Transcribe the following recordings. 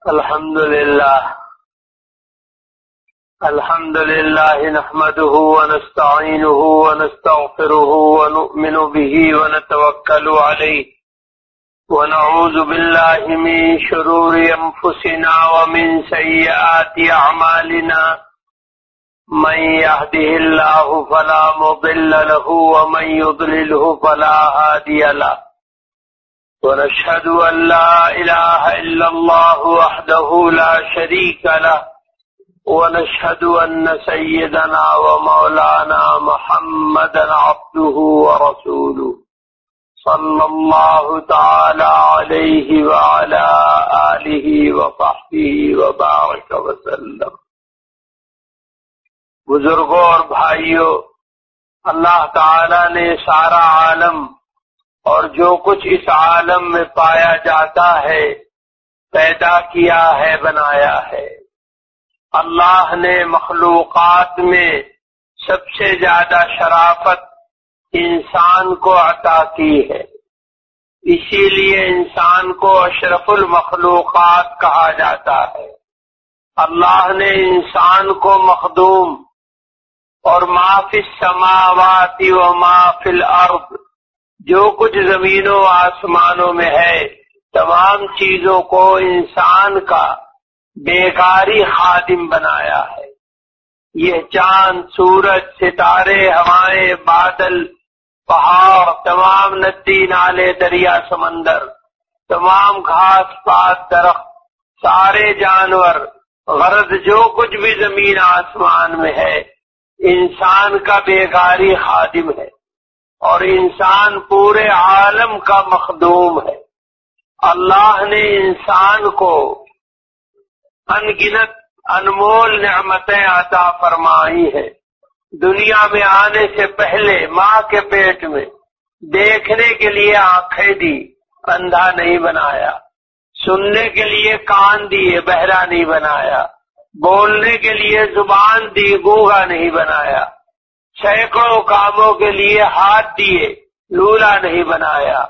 الحمد لله نحمده ونستعينه ونستغفره ونؤمن به ونتوكل عليه ونعوذ بالله من شرور أنفسنا ومن سيئات أعمالنا من يهده الله فلا مضل له ومن يضلله فلا هادي له ونشهد أن لا إله إلا الله وحده لا شريك له ونشهد أن سيدنا ومولانا محمدا عبده ورسوله صلى الله تعالى عليه وعلى آله وصحبه وبارك وسلم۔ بزرگوں اور بھائیوں، اللہ تعالی نے سارا عالم اور جو کچھ اس عالم میں پایا جاتا ہے پیدا کیا ہے، بنایا ہے۔ اللہ نے مخلوقات میں سب سے زیادہ شرافت انسان کو عطا کی ہے، اسی لیے انسان کو اشرف المخلوقات کہا جاتا ہے۔ اللہ نے انسان کو مخدوم اور ما فی السماوات و ما فی الارض، جو کچھ زمینوں آسمانوں میں ہے، تمام چیزوں کو انسان کا بیکاری خادم بنایا ہے۔ یہ چاند، سورج، ستارے، ہوائیں، بادل، پہاڑ، تمام ندی، نالے، دریا، سمندر، تمام گھاس پات، درخت، سارے جانور، غرض جو کچھ بھی زمین آسمان میں ہے، انسان کا بیکاری خادم ہے، اور انسان پورے عالم کا مخدوم ہے۔ اللہ نے انسان کو ان گنت انمول نعمتیں عطا فرمائی ہیں۔ دنیا میں آنے سے پہلے ماں کے پیٹ میں دیکھنے کے لیے آنکھیں دی، اندھا نہیں بنایا، سننے کے لیے کان دیے، بہرا نہیں بنایا، بولنے کے لیے زبان دی، گونگا نہیں بنایا، سینکڑوں کاموں کے لیے ہاتھ دیے، لولا نہیں بنایا،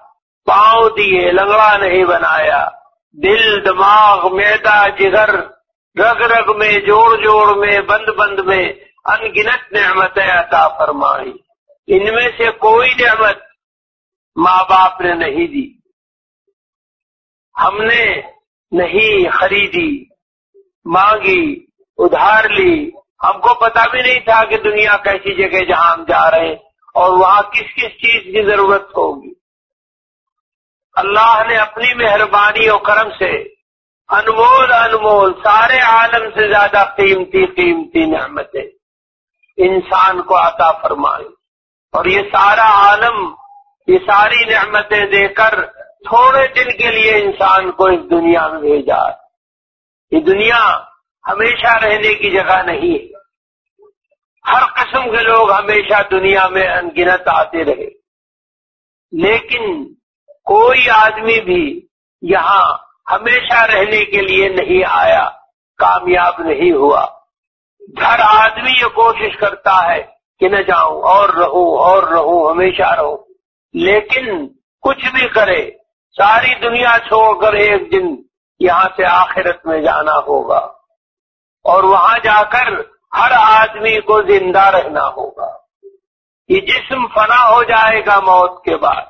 پاؤں دیے، لنگڑا نہیں بنایا، دل، دماغ، معدہ، جگر، رگ رگ میں، جوڑ جوڑ میں، بند بند میں ان گنت نعمتیں عطا فرمائی۔ ان میں سے کوئی نعمت ماں باپ نے نہیں دی، ہم نے نہیں خریدی، مانگی، ادھار لی۔ ہم کو پتا بھی نہیں تھا کہ دنیا کیسی جگہ جہاں ہم جا رہے ہیں اور وہاں کس کس چیز کی ضرورت ہوگی۔ اللہ نے اپنی مہربانی اور کرم سے انمول سارے عالم سے زیادہ قیمتی نعمتیں انسان کو عطا فرمائی، اور یہ سارا عالم یہ ساری نعمتیں دے کر تھوڑے دن کے لیے انسان کو اس دنیا میں بھیجا۔ یہ دنیا ہمیشہ رہنے کی جگہ نہیں ہے، ہر قسم کے لوگ ہمیشہ دنیا میں ان گنت آتے رہے، لیکن کوئی آدمی بھی یہاں ہمیشہ رہنے کے لیے نہیں آیا، کامیاب نہیں ہوا۔ ہر آدمی یہ کوشش کرتا ہے کہ نہ جاؤں، اور رہوں، ہمیشہ رہوں، لیکن کچھ بھی کرے ساری دنیا چھوڑ کر ایک دن یہاں سے آخرت میں جانا ہوگا، اور وہاں جا کر ہر آدمی کو زندہ رہنا ہوگا۔ یہ جسم فنا ہو جائے گا موت کے بعد،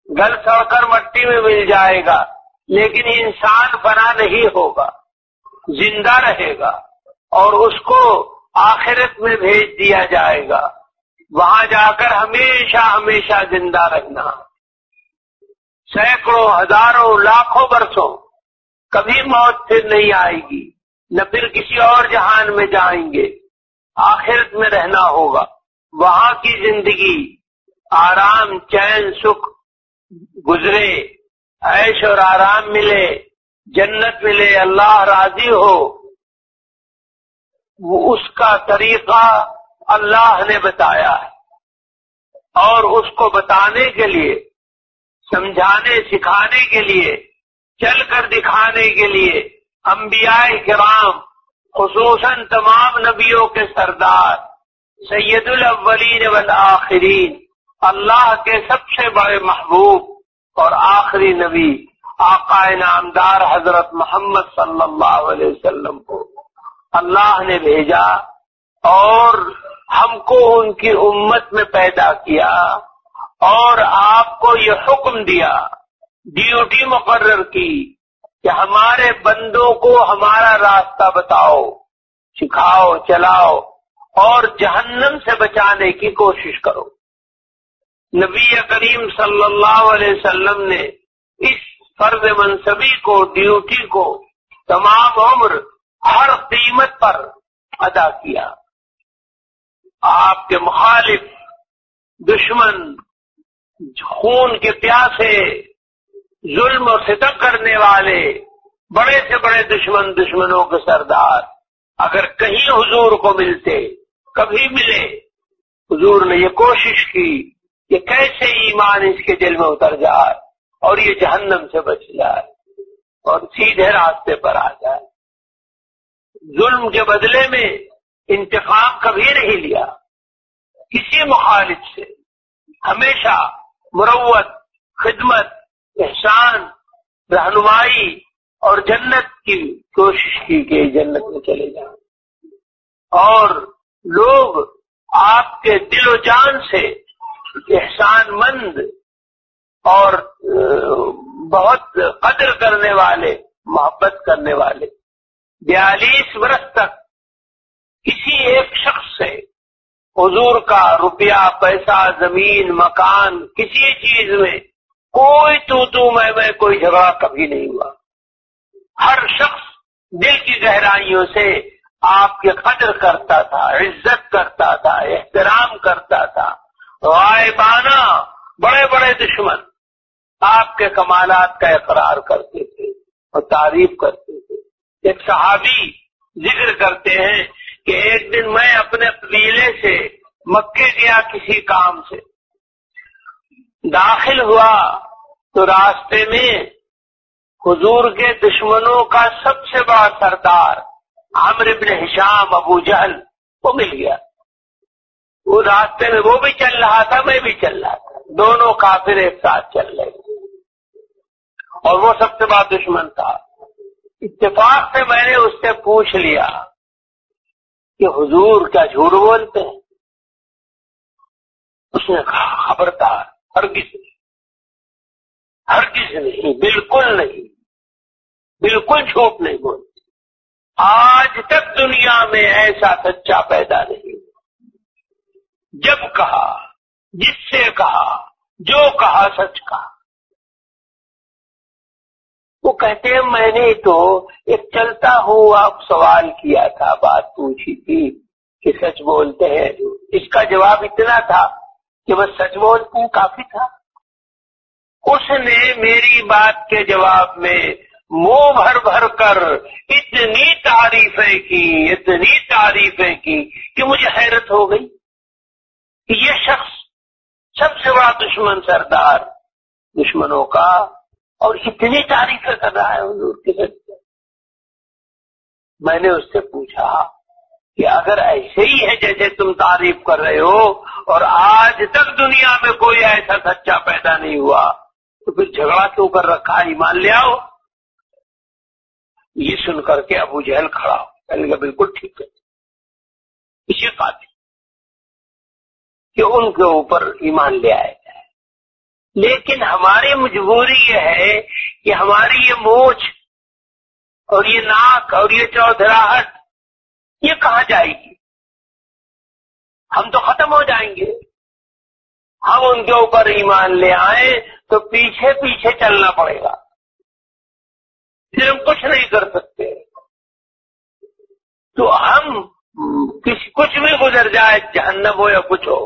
گل سڑ کر مٹی میں مل جائے گا، لیکن انسان فنا نہیں ہوگا، زندہ رہے گا، اور اس کو آخرت میں بھیج دیا جائے گا، وہاں جا کر ہمیشہ زندہ رہنا، سینکڑوں، ہزاروں، لاکھوں برسوں، کبھی موت پھر نہیں آئے گی، نہ پھر کسی اور جہان میں جائیں گے، آخرت میں رہنا ہوگا۔ وہاں کی زندگی آرام، چین، سکھ گزرے، عیش اور آرام ملے، جنت ملے، اللہ راضی ہو، وہ اس کا طریقہ اللہ نے بتایا ہے، اور اس کو بتانے کے لیے، سمجھانے سکھانے کے لیے، چل کر دکھانے کے لیے انبیاء کرام، خصوصاً تمام نبیوں کے سردار سید الاولین والآخرین، اللہ کے سب سے بڑے محبوب اور آخری نبی آقا نامدار حضرت محمد صلی اللہ علیہ وسلم کو اللہ نے بھیجا اور ہم کو ان کی امت میں پیدا کیا اور آپ کو یہ حکم دیا، ڈیوٹی مقرر کی کہ ہمارے بندوں کو ہمارا راستہ بتاؤ، سکھاؤ، چلاؤ اور جہنم سے بچانے کی کوشش کرو۔ نبی کریم صلی اللہ علیہ وسلم نے اس فرض منصبی کو، ڈیوٹی کو تمام عمر ہر قیمت پر ادا کیا۔ آپ کے مخالف، دشمن، خون کے پیاسے، ظلم و ستم کرنے والے، بڑے سے بڑے دشمنوں کے سردار اگر کہیں حضور کو ملتے، کبھی ملے، حضور نے یہ کوشش کی کہ کیسے ایمان اس کے دل میں اتر جائے اور یہ جہنم سے بچ جائے اور سیدھے راستے پر آ جائے۔ ظلم کے بدلے میں انتقام کبھی نہیں لیا کسی مخالف سے، ہمیشہ مروت، خدمت، احسان، رہنمائی اور جنت کی کوشش کی کہ جنت میں چلے جائیں، اور لوگ آپ کے دل و جان سے احسان مند اور بہت قدر کرنے والے، محبت کرنے والے 42 برس تک کسی ایک شخص سے حضور کا روپیہ، پیسہ، زمین، مکان، کسی چیز میں کوئی تو میں کوئی جھگڑا کبھی نہیں ہوا۔ ہر شخص دل کی گہرائیوں سے آپ کی قدر کرتا تھا، عزت کرتا تھا، احترام کرتا تھا۔ غائبانہ بڑے بڑے دشمن آپ کے کمالات کا اقرار کرتے تھے اور تعریف کرتے تھے۔ ایک صحابی ذکر کرتے ہیں کہ ایک دن میں اپنے قبیلے سے مکے گیا کسی کام سے، داخل ہوا تو راستے میں حضور کے دشمنوں کا سب سے بڑا سردار عمرو بن ہشام، ابو جہل، وہ مل گیا۔ وہ راستے میں وہ بھی چل رہا تھا، میں بھی چل رہا تھا، دونوں کافر ایک ساتھ چل رہے تھے اور وہ سب سے بڑا دشمن تھا۔ اتفاق سے میں نے اس سے پوچھ لیا کہ حضور کیا جھوٹ بولتے ہیں؟ اس نے کہا خبردار، ہرگز نہیں، بالکل نہیں، بالکل جھوٹ نہیں بولتے۔ آج تک دنیا میں ایسا سچا پیدا نہیں، جب کہا، جس سے کہا، جو کہا سچ کہا۔ وہ کہتے ہیں میں نے تو ایک چلتا ہوا سوال کیا تھا، بات پوچھی تھی کہ سچ بولتے ہیں، اس کا جواب اتنا تھا کہ بس سچ بولتے ہیں کافی تھا۔ اس نے میری بات کے جواب میں منہ بھر بھر کر اتنی تعریفیں کی کہ مجھے حیرت ہو گئی کہ یہ شخص سب سے بڑا دشمن، سردار دشمنوں کا، اور اتنی تعریفیں کر رہا ہے حضور کے سچ۔ میں نے اس سے پوچھا کہ اگر ایسے ہی ہے جیسے تم تعریف کر رہے ہو اور آج تک دنیا میں کوئی ایسا سچا پیدا نہیں ہوا تو پھر جھگڑا کیوں کر رکھا، ایمان لے آؤ۔ یہ سن کر کے ابو جہل کھڑا ہو، کہنے لگا بالکل ٹھیک ہے، اسی قاتل کہ ان کے اوپر ایمان لے آئے جائے۔ لیکن ہماری مجبوری یہ ہے کہ ہماری یہ مونچھ اور یہ ناک اور یہ چودھراہٹ یہ کہاں جائے گی؟ ہم تو ختم ہو جائیں گے۔ ہم ان کے اوپر ایمان لے آئیں تو پیچھے پیچھے چلنا پڑے گا، پھر ہم کچھ نہیں کر سکتے۔ تو ہم کچھ بھی گزر جائے، جہنم ہو یا کچھ ہو،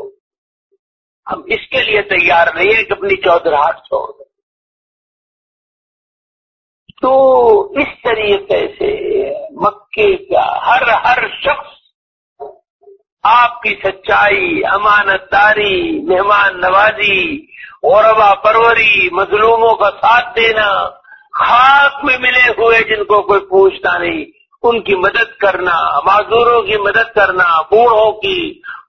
ہم اس کے لیے تیار نہیں ہے کہ اپنی چودھراہٹ چھوڑ دیں۔ تو اس طریقے سے مکے کا ہر شخص آپ کی سچائی، امانت داری، مہمان نوازی، غربا پروری، مظلوموں کا ساتھ دینا، خاک میں ملے ہوئے جن کو کوئی پوچھتا نہیں ان کی مدد کرنا، معذوروں کی مدد کرنا، بوڑھوں کی،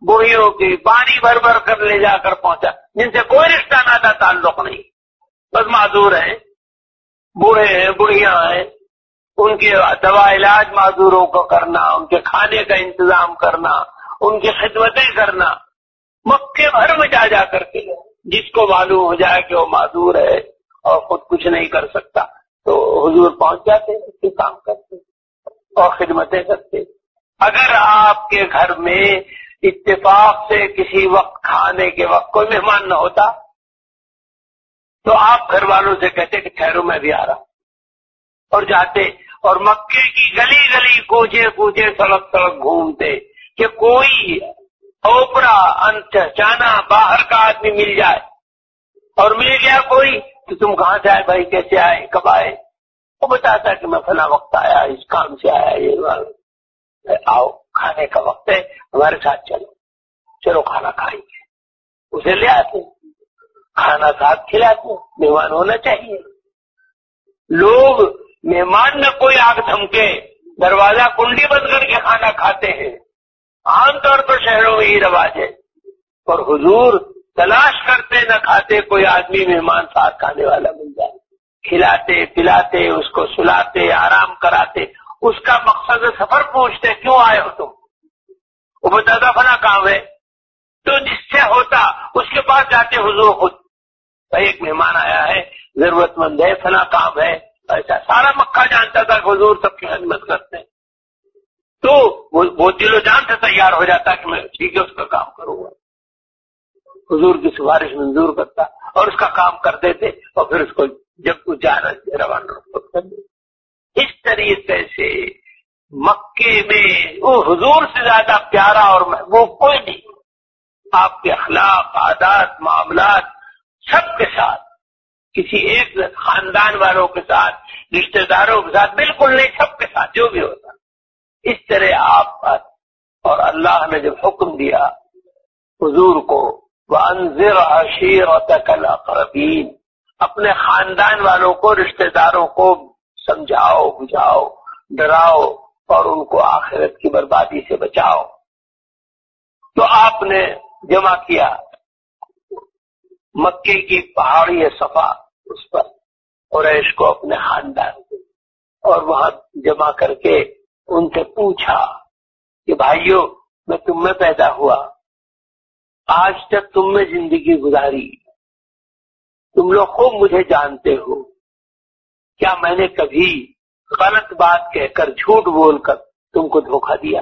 بوڑھیوں کی، پانی بھر بھر کر لے جا کر پہنچا، جن سے کوئی رشتہ ناتا تعلق نہیں، بس معذور ہیں، بوڑھے ہیں بڑھیاں ہیں، ان کے دوا علاج معذوروں کو کرنا، ان کے کھانے کا انتظام کرنا، ان کی خدمتیں کرنا، مکے بھر میں جا کر کے جس کو معلوم ہو جائے کہ وہ معذور ہے اور خود کچھ نہیں کر سکتا تو حضور پہنچ جاتے، اس کے کام کرتے اور خدمتیں کرتے۔ اگر آپ کے گھر میں اتفاق سے کسی وقت کھانے کے وقت کوئی مہمان نہ ہوتا تو آپ گھر والوں سے کہتے کہ ٹھہرو میں بھی آ رہا، اور جاتے اور مکے کی گلی گلی کوچے کوچے سڑک سڑک گھومتے کہ کوئی اوپرا انچانا باہر کا آدمی مل جائے، اور مل گیا کوئی تو تم کہاں سے آئے بھائی، کیسے آئے، کب آئے؟ وہ بتاتا کہ میں فلاں وقت آیا، اس کام سے آیا، یہ آؤ کھانے کا وقت ہے ہمارے ساتھ چلو کھانا کھائیں گے، اسے لے آتے، کھانا ساتھ کھلاتے، مہمان ہونا چاہیے۔ لوگ مہمان نہ کوئی آگ دھمکے دروازہ کنڈی بند کر کے کھانا کھاتے ہیں، عام طور پر شہروں میں یہ رواج ہے، اور حضور تلاش کرتے نہ کھاتے کوئی آدمی مہمان ساتھ کھانے والا مل جائے، کھلاتے پلاتے، اس کو سلاتے، آرام کراتے، اس کا مقصد سفر پوچھتے کیوں آئے ہو تم، وہ بتاتا فلاں کام ہے، تو جس سے ہوتا اس کے پاس جاتے حضور خود، بھائی ایک مہمان آیا ہے، ضرورت مند ہے، فلاں کام ہے، ایسا سارا مکہ جانتا تھا کہ حضور سب کی خدمت کرتے ہیں، تو وہ دل و جان سے تیار ہو جاتا کہ میں ٹھیک ہے اس کا کام کروں گا، حضور کی سفارش منظور کرتا اور اس کا کام کر دیتے، اور پھر اس کو جب کچھ جانا روانہ کر دیتے۔ اس طریقے سے مکے میں وہ حضور سے زیادہ پیارا اور محبوب کوئی نہیں، آپ کے اخلاق، عادات، معاملات سب کے ساتھ، کسی ایک خاندان والوں کے ساتھ، رشتہ داروں کے ساتھ بالکل نہیں، سب کے ساتھ جو بھی ہوتا اس طرح آپ، اور اللہ نے جب حکم دیا حضور کو وَأَنذِرْ عَشِيرَتَكَ الْأَقْرَبِينَ، اپنے خاندان والوں کو، رشتہ داروں کو سمجھاؤ، بجھاؤ، ڈراؤ اور ان کو آخرت کی بربادی سے بچاؤ، تو آپ نے جمع کیا مکے کی پہاڑی صفا، اس پر قریش کو اپنے خاندان کو، اور وہاں جمع کر کے ان سے پوچھا کہ بھائیو میں تم میں پیدا ہوا، آج تک تم میں زندگی گزاری، تم لوگ خوب مجھے جانتے ہو، کیا میں نے کبھی غلط بات کہہ کر، جھوٹ بول کر تم کو دھوکہ دیا؟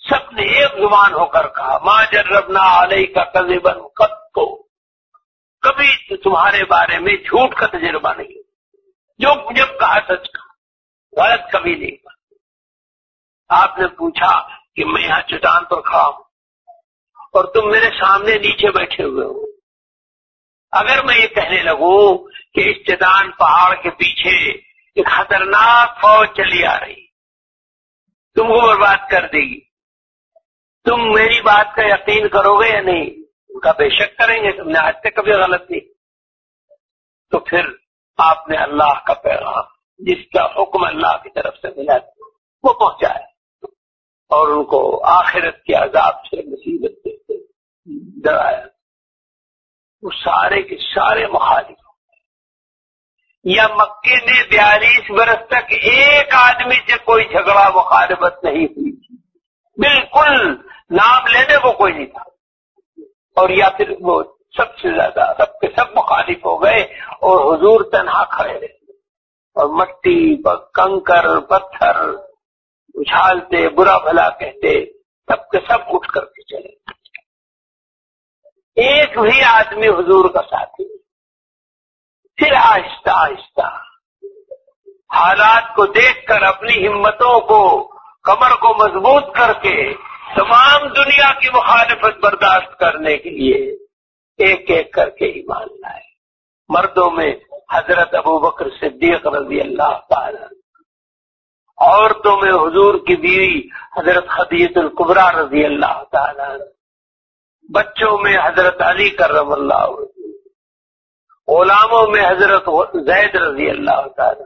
سب نے ایک زبان ہو کر کہا ما جربنا علیک کذبا قط، کبھی تمہارے بارے میں جھوٹ کا تجربہ نہیں، جو جب کہا سچ کہا، غلط کبھی نہیں کہا۔ آپ نے پوچھا کہ میں یہاں چٹان پر کھڑا ہوں اور تم میرے سامنے نیچے بیٹھے ہوئے ہو، اگر میں یہ کہنے لگوں کہ اس چٹان پہاڑ کے پیچھے ایک خطرناک فوج چلی آ رہی، تم کو برباد کر دے گی، تم میری بات کا یقین کرو گے یا نہیں؟ ان کا بے شک کریں گے، تم نے آج تک کبھی غلط نہیں۔ تو پھر آپ نے اللہ کا پیغام، جس کا حکم اللہ کی طرف سے ملا وہ پہنچایا، اور ان کو آخرت کے عذاب سے، مصیبت سے ڈرایا۔ وہ سارے کے سارے مخالف، یا مکے میں 42 برس تک ایک آدمی سے کوئی جھگڑا مخالفت نہیں ہوئی تھی، بالکل نام لینے کو کوئی نہیں تھا، اور یا پھر وہ سب سے زیادہ سب کے سب مخالف ہو گئے، اور حضور تنہا کھڑے رہے، اور مٹی کنکر پتھر اچھالتے، برا بھلا کہتے، سب کے سب اٹھ کر کے چلے، ایک بھی آدمی حضور کا ساتھی۔ پھر آہستہ آہستہ حالات کو دیکھ کر اپنی ہمتوں کو، کمر کو مضبوط کر کے تمام دنیا کی مخالفت برداشت کرنے کے لیے ایک ایک کر کے ایمان لائے۔ مردوں میں حضرت ابوبکر صدیق رضی اللہ تعالی، عورتوں میں حضور کی بیوی حضرت خدیجہ الکبریٰ رضی اللہ تعالی، بچوں میں حضرت علی کرم اللہ وجہہ، غلاموں میں حضرت زید رضی اللہ تعالی۔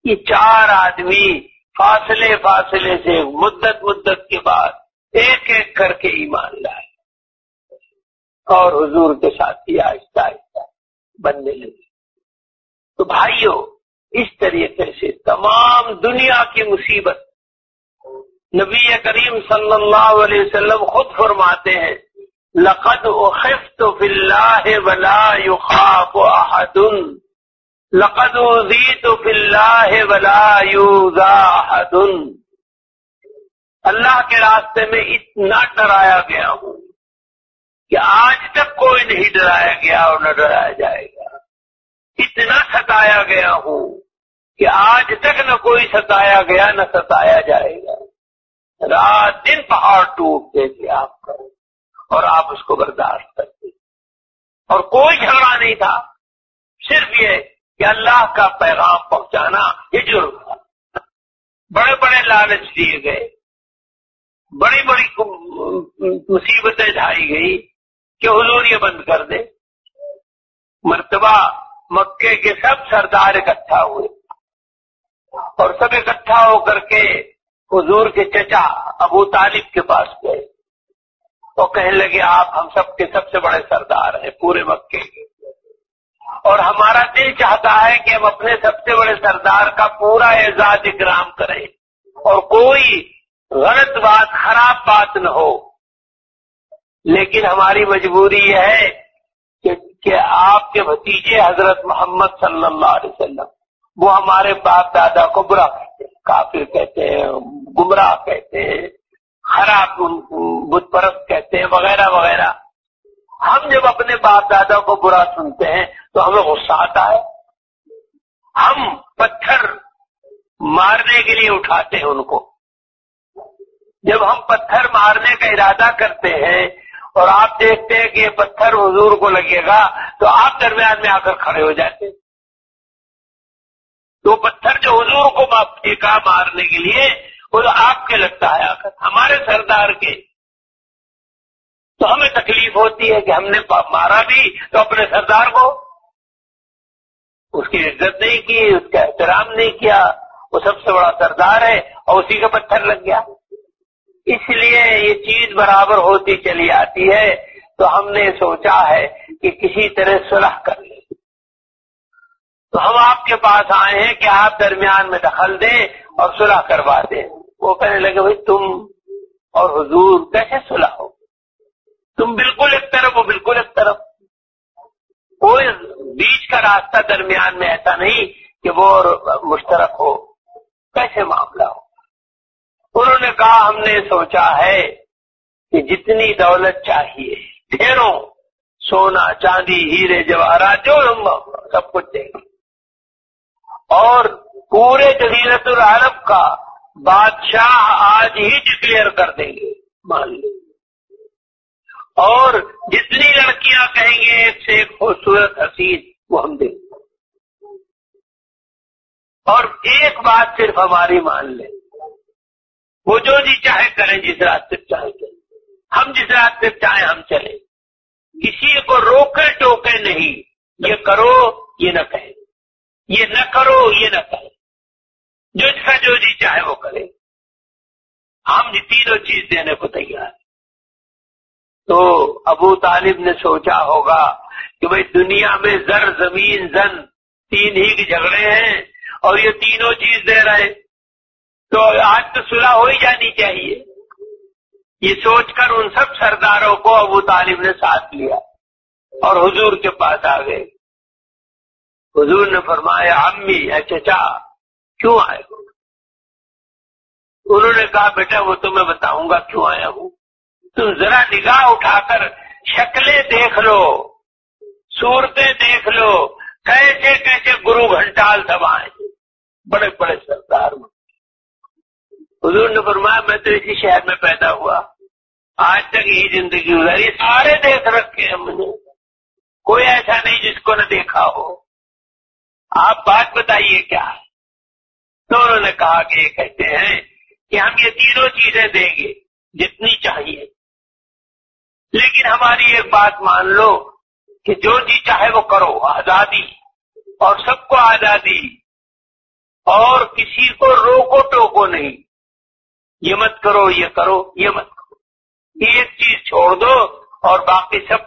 یہ 4 آدمی فاصلے فاصلے سے مدت کے بعد ایک ایک کر کے ایمان لائے، اور حضور کے ساتھی آہستہ آہستہ بننے لگے۔ تو بھائیو، اس طریقے سے تمام دنیا کی مصیبت نبی کریم صلی اللہ علیہ وسلم خود فرماتے ہیں، لقد اخفت فی اللہ ولا یخاف احد، لقد اوذیت فی اللہ ولا یؤذی احد، اللہ کے راستے میں اتنا ڈرایا گیا ہوں کہ آج تک کوئی نہیں ڈرایا گیا اور نہ ڈرایا جائے گا، اتنا ستایا گیا ہوں کہ آج تک نہ کوئی ستایا گیا نہ ستایا جائے گا، رات دن پہاڑ ٹوٹتے تھے آپ کا اور آپ اس کو برداشت کرتے، اور کوئی جھگڑا نہیں تھا، صرف یہ کہ اللہ کا پیغام پہنچانا یہ جرم تھا۔ بڑے بڑے لالچ دیے گئے، بڑی بڑی مصیبتیں ڈھائی گئی کہ حضور یہ بند کر دے۔ مرتبہ مکے کے سب سردار اکٹھا ہوئے اور سب اکٹھا ہو کر کے حضور کے چچا ابو طالب کے پاس گئے اور کہنے لگے، آپ ہم سب کے سب سے بڑے سردار ہیں پورے مکے کے، اور ہمارا دل چاہتا ہے کہ ہم اپنے سب سے بڑے سردار کا پورا اعزاز اکرام کریں اور کوئی غلط بات، خراب بات نہ ہو، لیکن ہماری مجبوری یہ ہے کہ آپ کے بھتیجے حضرت محمد صلی اللہ علیہ وسلم وہ ہمارے باپ دادا کو برا کہتے ہیں، کافر کہتے ہیں، گمراہ کہتے ہیں، خراب بت پرست کہتے ہیں، وغیرہ وغیرہ۔ ہم جب اپنے باپ دادا کو برا سنتے ہیں تو ہمیں غصہ آتا ہے، ہم پتھر مارنے کے لیے اٹھاتے ہیں ان کو۔ جب ہم پتھر مارنے کا ارادہ کرتے ہیں اور آپ دیکھتے ہیں کہ یہ پتھر حضور کو لگے گا تو آپ درمیان میں آ کر کھڑے ہو جاتے، تو پتھر جو حضور کو پھینکا مارنے کے لیے وہ تو آپ کے لگتا ہے آ کر، ہمارے سردار کے، تو ہمیں تکلیف ہوتی ہے کہ ہم نے مارا بھی تو اپنے سردار کو، اس کی عزت نہیں کی، اس کا احترام نہیں کیا، وہ سب سے بڑا سردار ہے اور اسی کا پتھر لگ گیا۔ اس لیے یہ چیز برابر ہوتی چلی آتی ہے، تو ہم نے سوچا ہے کہ کسی طرح صلح کر لیں، تو ہم آپ کے پاس آئے ہیں کہ آپ درمیان میں دخل دیں اور صلح کروا دیں۔ وہ کہنے لگے، بھائی تم اور حضور کیسے صلح ہو، تم بالکل ایک طرف ہو، بالکل ایک طرف، کوئی بیچ کا راستہ درمیان میں ایسا نہیں کہ وہ مشترک ہو، کیسے معاملہ ہو؟ انہوں نے کہا، ہم نے سوچا ہے کہ جتنی دولت چاہیے، ڈھیروں سونا چاندی ہیرے جواہرات جو ہم سب کچھ دیں گے، اور پورے جزیرت العرب کا بادشاہ آج ہی ڈکلیئر کر دیں گے، مان لیں، اور جتنی لڑکیاں کہیں گے ایک سے ایک خوبصورت حسین وہ ہم دیں گے، اور ایک بات صرف ہماری مان لیں، وہ جو جی چاہے کریں، جس راستے چاہے چلیں، ہم جس راستے چاہیں ہم چلیں، کسی کو روکے ٹوکے نہیں، یہ کرو یہ نہ کہیں، یہ نہ کرو یہ نہ کہیں، جس کا جو جی چاہے وہ کرے، ہم یہ تینوں چیز دینے کو تیار ہیں۔ تو ابو طالب نے سوچا ہوگا کہ بھئی دنیا میں زر زمین زن تین ہی کے جھگڑے ہیں اور یہ تینوں چیز دے رہے، تو آج تو صلح ہو ہی جانی چاہیے۔ یہ سوچ کر ان سب سرداروں کو ابو طالب نے ساتھ لیا اور حضور کے پاس آ گئے۔ حضور نے فرمایا، عمی اے چچا کیوں آئے ہو؟ انہوں نے کہا، بیٹا وہ تو میں بتاؤں گا کیوں آیا ہوں، تم ذرا نگاہ اٹھا کر شکلیں دیکھ لو، صورتیں دیکھ لو، کیسے کیسے گرو گھنٹال سب آئے، بڑے بڑے سردار۔ حضور نے فرمایا، میں تو اسی شہر میں پیدا ہوا، آج تک یہی زندگی گزاری، سارے دیکھ رکھے ہیں مجھے، کوئی ایسا نہیں جس کو نہ دیکھا ہو، آپ بات بتائیے کیا ہے؟ تو انہوں نے کہا کہ یہ کہتے ہیں کہ ہم یہ تینوں چیزیں دیں گے جتنی چاہیے، لیکن ہماری ایک بات مان لو کہ جو جی چاہے وہ کرو، آزادی، اور سب کو آزادی، اور کسی کو روکو ٹوکو نہیں، یہ مت کرو یہ کرو یہ مت کرو، ایک چیز چھوڑ دو اور باقی سب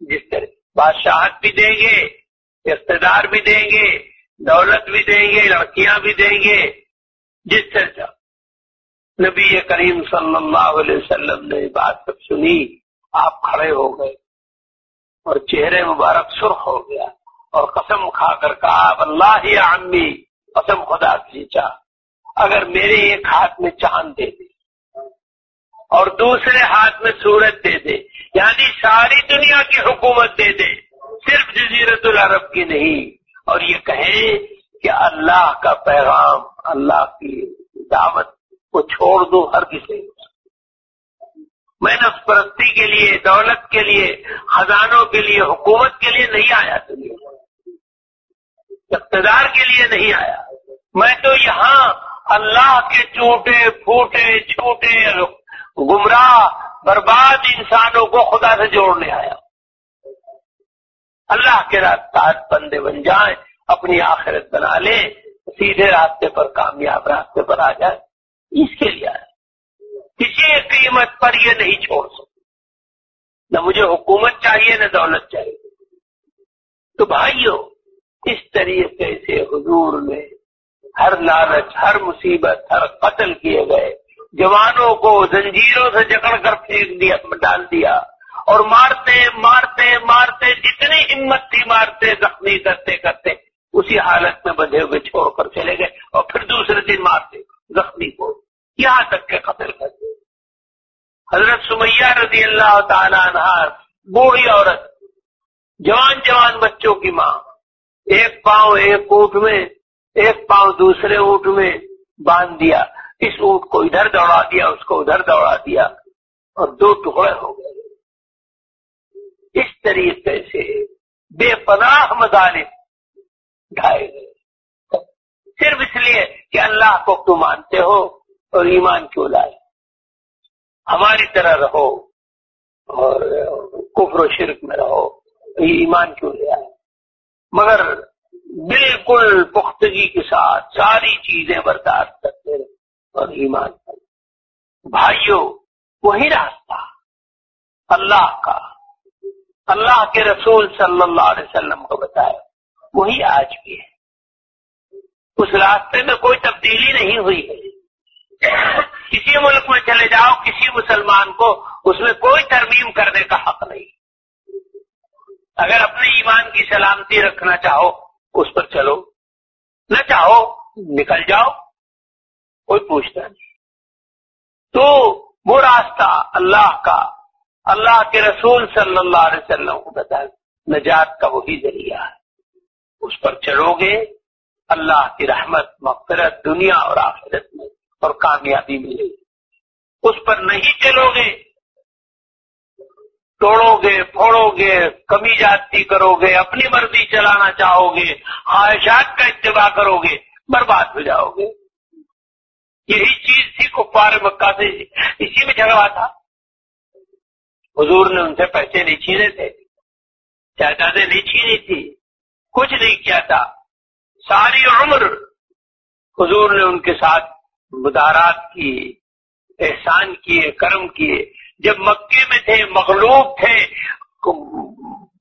جس طرح بادشاہت بھی دیں گے، اقتدار بھی دیں گے، دولت بھی دیں گے، لڑکیاں بھی دیں گے، جس سے نبی کریم صلی اللہ علیہ وسلم نے بات جب سنی آپ کھڑے ہو گئے اور چہرے مبارک سرخ ہو گیا اور قسم کھا کر کہا واللہ یا عمی، قسم خدا کی چاہ اگر میرے ایک ہاتھ میں چاند دے دے اور دوسرے ہاتھ میں سورج دے دے، یعنی ساری دنیا کی حکومت دے دے، صرف جزیرۃ العرب کی نہیں، اور یہ کہیں کہ اللہ کا پیغام، اللہ کی دعوت کو چھوڑ دو، ہر کسی میں نفس پرستی کے لیے، دولت کے لیے، خزانوں کے لیے، حکومت کے لیے نہیں آیا، دنیا اقتدار کے لیے نہیں آیا، میں تو یہاں اللہ کے ٹوٹے پھوٹے چھوٹے گمراہ برباد انسانوں کو خدا سے جوڑنے آیا، اللہ کے راستہ بندے بن جائیں، اپنی آخرت بنا لیں، سیدھے راستے پر، کامیاب راستے پر آ جائے، اس کے لیے آیا، کسی قیمت پر یہ نہیں چھوڑ سکتا، نہ مجھے حکومت چاہیے نہ دولت چاہیے۔ تو بھائیو، اس طریقے سے حضور نے ہر لالچ، ہر مصیبت، ہر قتل کیے گئے جوانوں کو زنجیروں سے جکڑ کر پھینک دیا، ڈال دیا، اور مارتے مارتے مارتے جتنی ہمت تھی مارتے، زخمی کرتے کرتے اسی حالت میں بندھے ہوئے چھوڑ کر چلے گئے، اور پھر دوسرے دن مارتے زخمی کو، یہاں تک کہ قتل کرتے۔ حضرت سمیہ رضی اللہ تعالی عنہا، بوڑھی عورت، جوان بچوں کی ماں، ایک پاؤں ایک اونٹ میں، ایک پاؤں دوسرے اونٹ میں باندھ دیا، اس اونٹ کو ادھر دوڑا دیا، اس کو ادھر دوڑا دیا، اور دو ٹکڑے ہو گئے۔ اس طریقے سے بے پناہ مظالم ڈھائے گئے، صرف اس لیے کہ اللہ کو تم مانتے ہو اور ایمان کیوں لائے، ہماری طرح رہو اور کفر و شرک میں رہو، ایمان کیوں لے آئے؟ مگر بالکل پختگی کے ساتھ ساری چیزیں برداشت کرتے رہے اور ایمان کرتے۔ بھائیو، وہی راستہ اللہ کا، اللہ کے رسول صلی اللہ علیہ وسلم کو بتایا، وہی آج بھی ہے، اس راستے میں کوئی تبدیلی نہیں ہوئی ہے۔ کسی ملک میں چلے جاؤ، کسی مسلمان کو اس میں کوئی ترمیم کرنے کا حق نہیں، اگر اپنے ایمان کی سلامتی رکھنا چاہو اس پر چلو، نہ چاہو نکل جاؤ، کوئی پوچھتا نہیں۔ تو وہ راستہ اللہ کا، اللہ کے رسول صلی اللہ علیہ وسلم کو بتایا، نجات کا وہی ذریعہ ہے، اس پر چلو گے اللہ کی رحمت، مغفرت دنیا اور آخرت میں، اور کامیابی ملے گی۔ اس پر نہیں چلو گے، توڑو گے، پھوڑو گے، کمی جاتی کرو گے، اپنی مرضی چلانا چاہو گے، خواہشات کا اتباع کرو گے، برباد ہو جاؤ گے۔ یہی چیز تھی کفار مکہ سے، اسی میں جھگڑا تھا۔ حضور نے ان سے پیسے نہیں چھینے تھے، جائیدادیں نہیں چھینی تھی، کچھ نہیں کیا تھا، ساری عمر حضور نے ان کے ساتھ مدارات کی، احسان کیے، کرم کیے۔ جب مکے میں تھے، مغلوب تھے،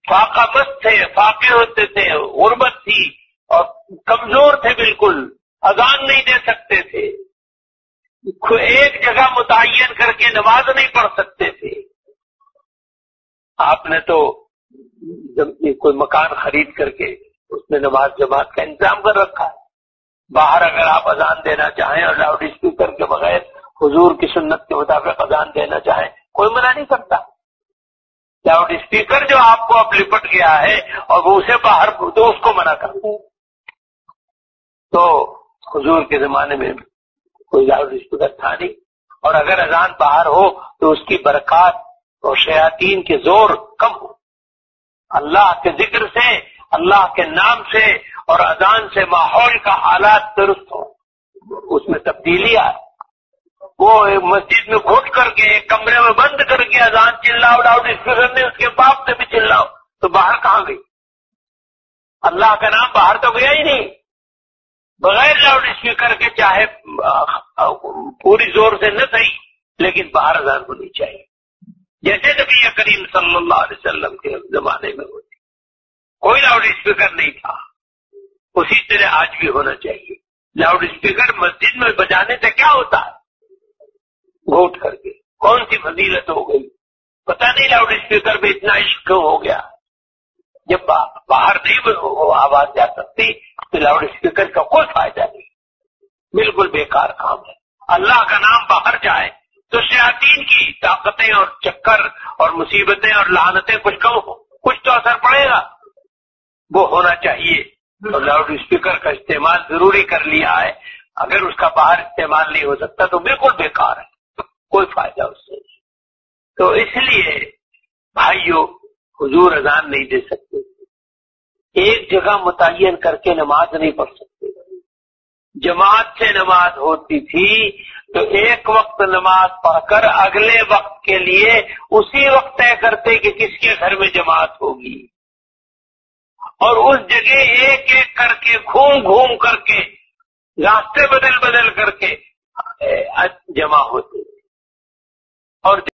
فاقہ مست تھے، فاقے ہوتے تھے، غربت تھی اور کمزور تھے، بالکل اذان نہیں دے سکتے تھے، ایک جگہ متعین کر کے نماز نہیں پڑھ سکتے تھے۔ آپ نے تو کوئی مکان خرید کر کے اس میں نماز جماعت کا انتظام کر رکھا ہے۔ باہر اگر آپ اذان دینا چاہیں اور لاؤڈ اسپیکر کے بغیر حضور کی سنت کے مطابق اذان دینا چاہیں، کوئی منع نہیں کرتا۔ لاؤڈ اسپیکر جو آپ کو اب لپٹ گیا ہے اور وہ اسے باہر تو اس کو منع کرتے ہیں۔ تو حضور کے زمانے میں کوئی لاؤڈ اسپیکر تھا نہیں، اور اگر اذان باہر ہو تو اس کی برکات اور شیاطین کے زور کم ہو، اللہ کے ذکر سے، اللہ کے نام سے اور اذان سے ماحول کا حالات درست ہو، اس میں تبدیلی آئے۔ وہ مسجد میں گھٹ کر کے ایک کمرے میں بند کر کے اذان چلاؤ، لاؤڈ اسپیکر نے اس کے باپ سے بھی چلاؤ، تو باہر کہاں گئی؟ اللہ کا نام باہر تو گیا ہی نہیں۔ بغیر لاؤڈ اسپیکر کے چاہے پوری زور سے نہ صحیح، لیکن باہر اذان ہونی چاہیے، جیسے نبی کریم صلی اللہ علیہ وسلم کے زمانے میں ہوتی۔ کوئی لاؤڈ اسپیکر نہیں تھا، اسی طرح آج بھی ہونا چاہیے. لاؤڈ اسپیکر مسجد میں بجانے سے کیا ہوتا ہے؟ گھوٹ کر کے کون سی فضیلت ہو گئی؟ پتہ نہیں لاؤڈ اسپیکر پہ اتنا عشق کیوں ہو گیا. جب باہر نہیں آواز جا سکتی تو لاؤڈ اسپیکر کا کوئی فائدہ نہیں، بالکل بیکار کام ہے. اللہ کا نام باہر جائے تو شیاطین کی طاقتیں اور چکر اور مصیبتیں اور لعنتیں کچھ کم ہو، کچھ تو اثر پڑے گا. وہ ہونا چاہیے. اور لاؤڈ اسپیکر کا استعمال ضروری کر لیا ہے، اگر اس کا باہر استعمال نہیں ہو سکتا تو بالکل بیکار ہے، کوئی فائدہ اس سے نہیں. تو اس لیے بھائیو، حضور اذان نہیں دے سکتے، ایک جگہ متعین کر کے نماز نہیں پڑھ سکتے. جماعت سے نماز ہوتی تھی تو ایک وقت نماز پڑھ کر اگلے وقت کے لیے اسی وقت طے کرتے کہ کس کے گھر میں جماعت ہوگی، اور اس جگہ ایک ایک کر کے گھوم کر کے راستے بدل کر کے جمع ہوتے. اور